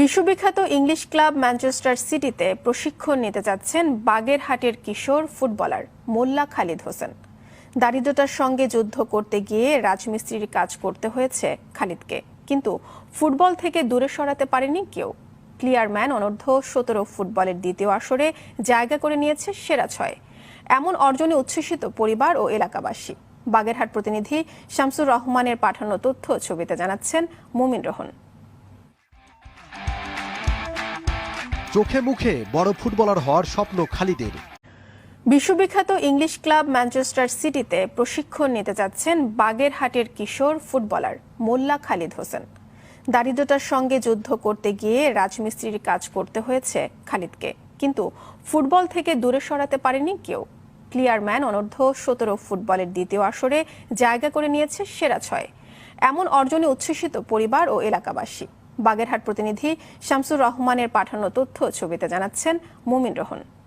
বিশ্ববিখ্যাত English club Manchester সিটিতে প্রশিক্ষণ নিতে যাচ্ছেন বাগেরহাটের কিশোর ফুটবলার মোল্লা খালিদ হোসেন। দারিদ্রতার সঙ্গে যুদ্ধ করতে গিয়ে রাজমিস্ত্রির কাজ করতে হয়েছে খালিদকে, কিন্তু ফুটবল থেকে দূরে সরাতে পারেনি কেউ। প্লেয়ারম্যান অনূর্ধ্ব-17 ফুটবলের দ্বিতীয় আসরে জায়গা করে নিয়েছে সেরা 6। এমন অর্জনে উচ্ছ্বসিত পরিবার ও এলাকাবাসী। বাগেরহাট প্রতিনিধি শামসুর রহমানের পাঠানো তথ্য ছবিতে জানাচ্ছেন মুমিন রহন। চোখে মুখে বড় ফুটবলার হওয়ার স্বপ্ন খালিদের। বিশ্ববিখ্যাত ইংলিশ ক্লাব ম্যানচেস্টার সিটিতে প্রশিক্ষণ নিতে যাচ্ছেন বাগেরহাটের কিশোর ফুটবলার মোল্লা খালিদ হোসেন। দারিদ্রতার সঙ্গে যুদ্ধ করতে গিয়ে রাজমিস্ত্রির কাজ করতে হয়েছে খালিদকে, কিন্তু ফুটবল থেকে দূরে সরাতে পারেনি কেউ। প্লেয়ারম্যান অনূর্ধ্ব-17 ফুটবলের দ্বিতীয় আসরে জায়গা করে নিয়েছে সেরা 6। এমন অর্জনে উচ্ছ্বসিত পরিবার ও এলাকাবাসী। বাগেরহাট প্রতিনিধি শামসুর রহমানের পাঠানো তথ্য ছবিতে জানাচ্ছেন মুমিন রহন।